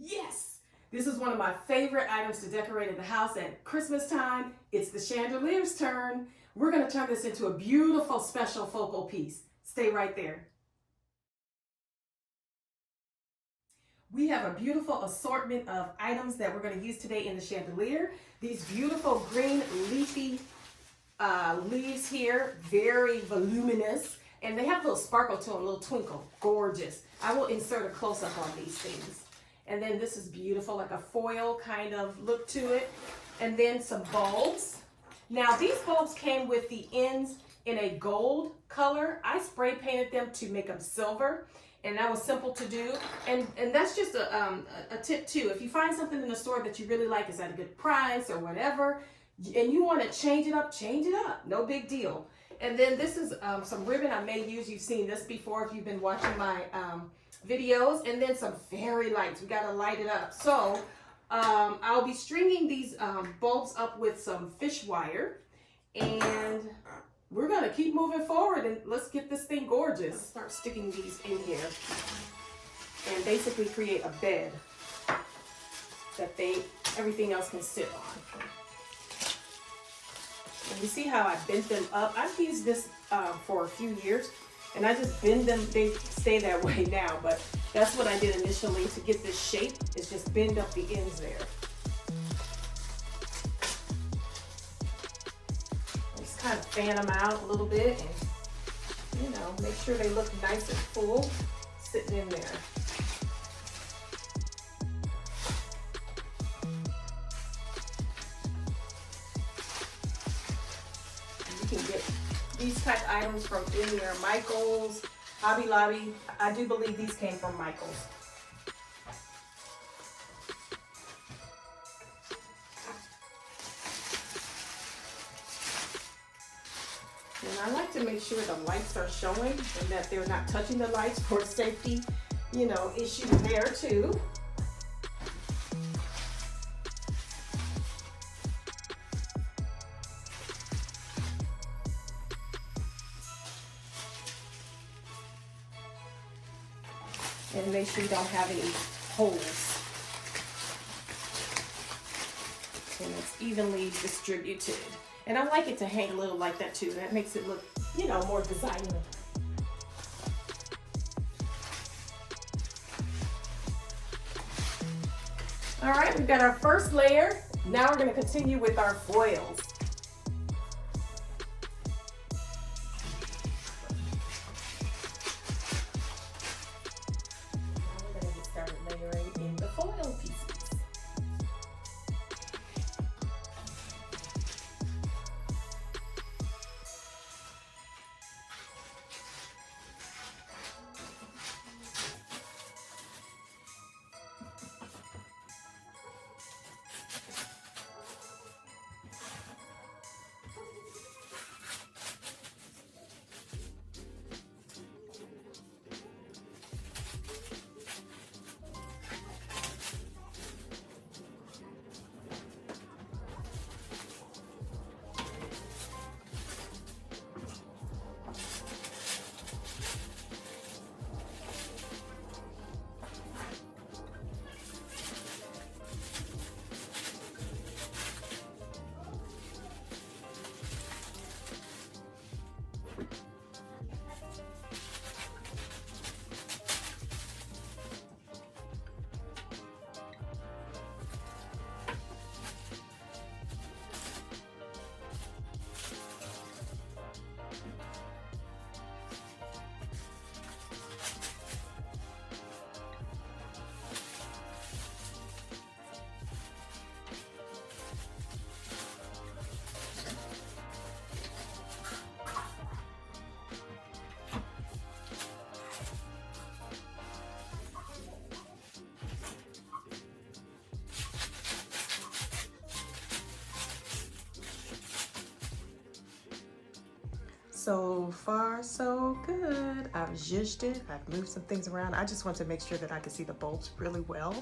Yes! This is one of my favorite items to decorate in the house at Christmas time. It's the chandelier's turn. We're going to turn this into a beautiful special focal piece. Stay right there. We have a beautiful assortment of items that we're going to use today in the chandelier. These beautiful green leafy leaves here, very voluminous, and they have a little sparkle to them, a little twinkle. Gorgeous. I will insert a close-up on these things. And then this is beautiful, like a foil kind of look to it. And then some bulbs. Now these bulbs came with the ends in a gold color. I spray painted them to make them silver, and that was simple to do. And that's just a tip too. If you find something in the store that you really like, is at a good price or whatever, and you want to change it up, no big deal. And then this is some ribbon I may use. You've seen this before if you've been watching my videos. And then some fairy lights. We got to light it up. So I'll be stringing these bulbs up with some fish wire, and we're going to keep moving forward, and let's get this thing gorgeous. Start sticking these in here and basically create a bed that everything else can sit on. And you see how I bent them up? I've used this for a few years, and I just bend them. They stay that way now, but that's what I did initially to get this shape, is just bend up the ends there. Just kind of fan them out a little bit, and make sure they look nice and full sitting in there. You can get these type of items from anywhere. Michael's, Hobby Lobby. I do believe these came from Michael's. And I like to make sure the lights are showing and that they're not touching the lights for safety, issue there too. And make sure you don't have any holes. And it's evenly distributed. And I like it to hang a little like that too. That makes it look, more designer. All right, we've got our first layer. Now we're going to continue with our foils. So far, so good. I've zhuzhed it. I've moved some things around. I just want to make sure that I can see the bulbs really well,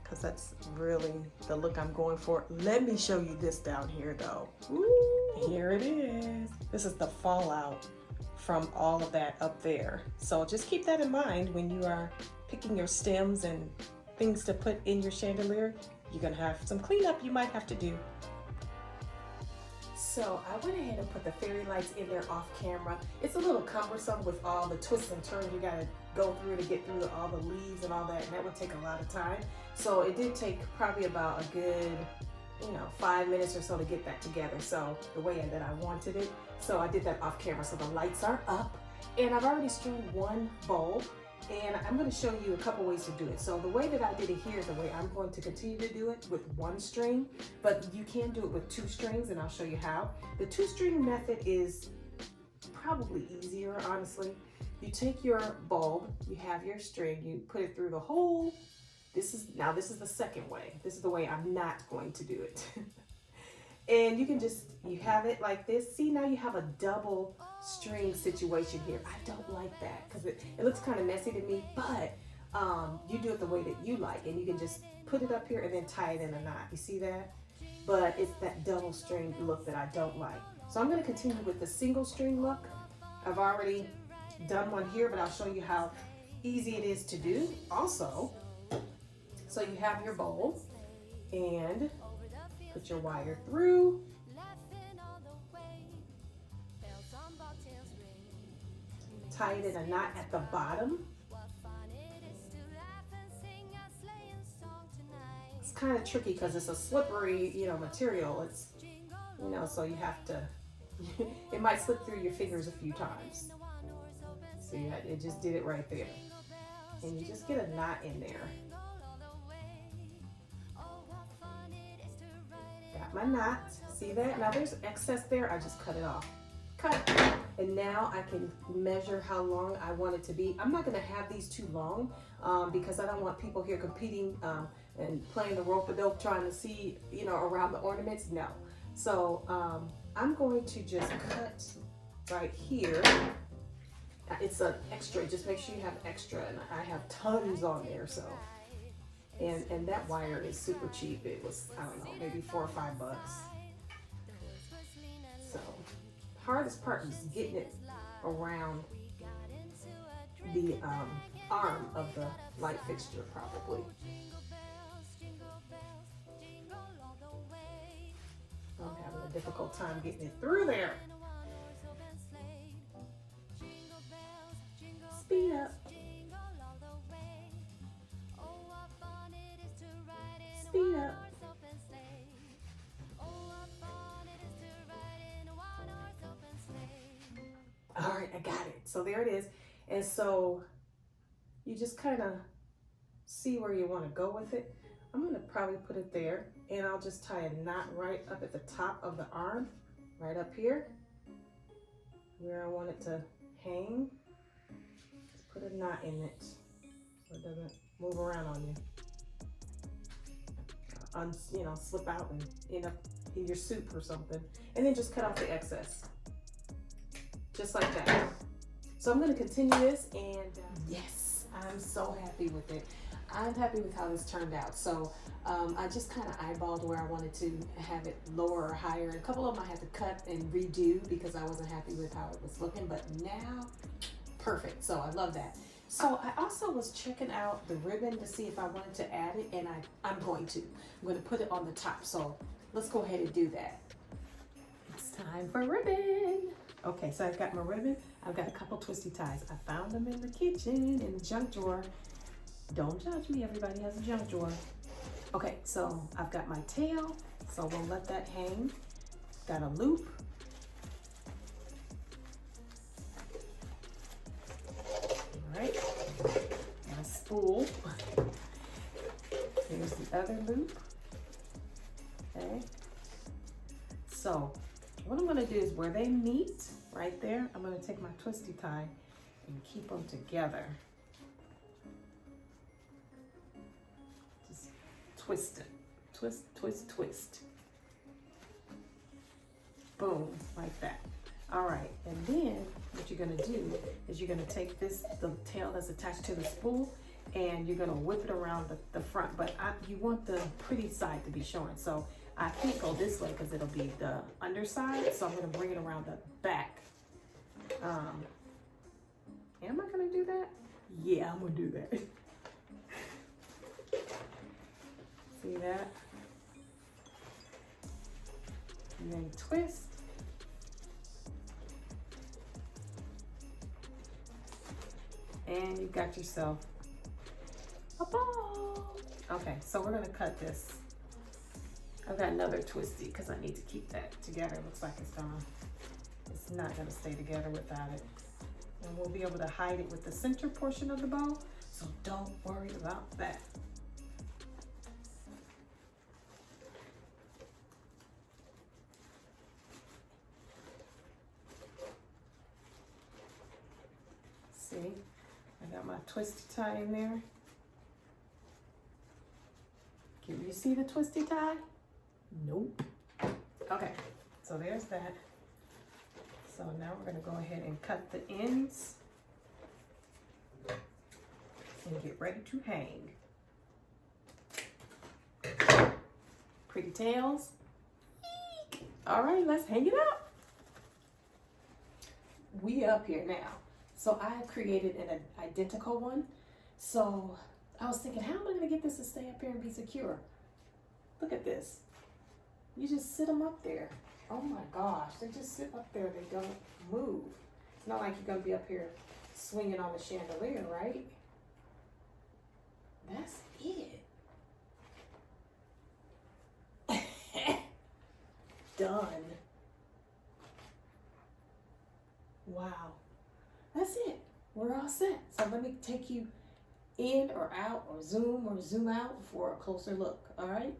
because that's really the look I'm going for. Let me show you this down here though. Ooh, here it is. This is the fallout from all of that up there. So just keep that in mind when you are picking your stems and things to put in your chandelier, you're gonna have some cleanup you might have to do. So I went ahead and put the fairy lights in there off camera. It's a little cumbersome with all the twists and turns you gotta go through to get through all the leaves and all that, and that would take a lot of time. So it did take probably about a good, 5 minutes or so to get that together. So the way that I wanted it. So I did that off camera. So the lights are up, and I've already strewn one bulb, and I'm going to show you a couple ways to do it. So the way that I did it here is the way I'm going to continue to do it with one string, but you can do it with 2 strings, and I'll show you how. The 2-string method is probably easier, honestly. You take your bulb, you have your string, you put it through the hole. This is the second way. This is the way I'm not going to do it. And you have it like this. See, now you have a double string situation here. I don't like that because it looks kind of messy to me, but you do it the way that you like, and you can just put it up here and then tie it in a knot. You see that? But it's that double string look that I don't like. So I'm going to continue with the single string look. I've already done one here, but I'll show you how easy it is to do also. So you have your bowl and put your wire through. Tie it in a knot at the bottom. It's kind of tricky because it's a slippery, material. It's, so you have to, it might slip through your fingers a few times. See, it just did it right there. And you just get a knot in there. Got my knot. See that? Now there's excess there. I just cut it off. Cut. And now I can measure how long I want it to be. I'm not going to have these too long because I don't want people here competing and playing the rope-a-dope trying to see, around the ornaments. No. So I'm going to just cut right here. It's an extra. Just make sure you have extra, and I have tons on there. So, and that wire is super cheap. It was, I don't know, maybe $4 or $5. So, hardest part is getting it around the arm of the light fixture, probably. I'm having a difficult time getting it through there. Speed up. Speed up. All right, I got it. So there it is. And so you just kind of see where you want to go with it. I'm going to probably put it there, and I'll just tie a knot right up at the top of the arm, right up here, where I want it to hang. Put a knot in it so it doesn't move around on you. Slip out and end up in your soup or something. And then just cut off the excess. Just like that. So I'm going to continue this, and yes, I'm so happy with it. I'm happy with how this turned out. So I just kind of eyeballed where I wanted to have it lower or higher. And a couple of them I had to cut and redo because I wasn't happy with how it was looking, but now perfect. So I love that. So I also was checking out the ribbon to see if I wanted to add it, and I'm going to put it on the top. So let's go ahead and do that. It's time for ribbon. Okay, so I've got my ribbon. I've got a couple twisty ties. I found them in the kitchen in the junk drawer. Don't judge me, everybody has a junk drawer. Okay, so I've got my tail, so we'll let that hang. Got a loop. All right, and a spool. Here's the other loop. Okay, so what I'm gonna do is where they meet, right there, I'm gonna take my twisty tie and keep them together. Just twist it, twist, twist, twist. Boom, like that. All right, and then what you're gonna do is you're gonna take the tail that's attached to the spool, and you're gonna whip it around the front, but you want the pretty side to be showing. So I can't go this way because it'll be the underside, so I'm gonna bring it around the back. Am I gonna do that? Yeah, I'm gonna do that. See that? And then twist. And you got yourself a ball. Okay, so we're gonna cut this. I've got another twisty because I need to keep that together. It looks like it's gonna, it's not gonna stay together without it. And we'll be able to hide it with the center portion of the bow, so don't worry about that. See, I got my twisty tie in there. Can you see the twisty tie? Nope. Okay, so there's that. So now we're gonna go ahead and cut the ends and get ready to hang. Pretty tails. Eek. All right, let's hang it up. We up here now. So I have created an identical one. So I was thinking, how am I gonna get this to stay up here and be secure? Look at this. You just sit them up there. Oh my gosh, they just sit up there, they don't move. It's not like you're gonna be up here swinging on the chandelier, right? That's it. Done. Wow, that's it. We're all set. So let me take you in or out or zoom out for a closer look, all right?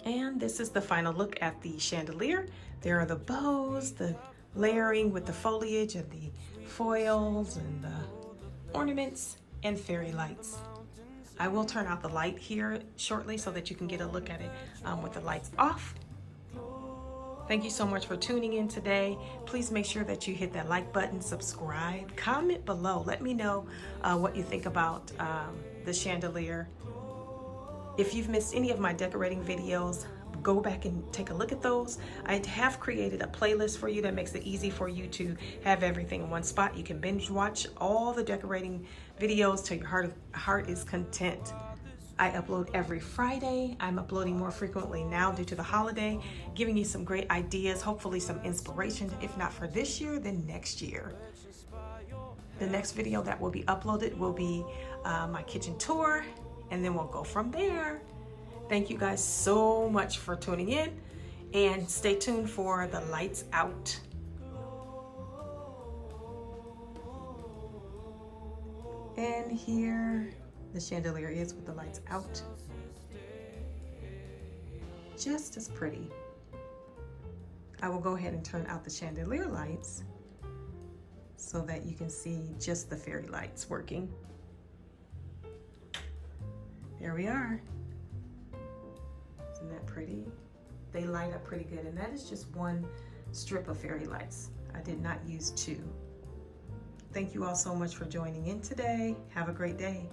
And this is the final look at the chandelier. There are the bows, the layering with the foliage and the foils and the ornaments and fairy lights. I will turn out the light here shortly so that you can get a look at it with the lights off. Thank you so much for tuning in today. Please make sure that you hit that like button, subscribe, comment below. Let me know what you think about the chandelier. If you've missed any of my decorating videos, go back and take a look at those. I have created a playlist for you that makes it easy for you to have everything in one spot. You can binge watch all the decorating videos till your heart is content. I upload every Friday. I'm uploading more frequently now due to the holiday, giving you some great ideas, hopefully some inspiration, if not for this year, then next year. The next video that will be uploaded will be my kitchen tour, and then we'll go from there. Thank you guys so much for tuning in, and stay tuned for the lights out. And here the chandelier is with the lights out. Just as pretty. I will go ahead and turn out the chandelier lights so that you can see just the fairy lights working. There we are. Isn't that pretty? They light up pretty good, and that is just one strip of fairy lights. I did not use two. Thank you all so much for joining in today. Have a great day.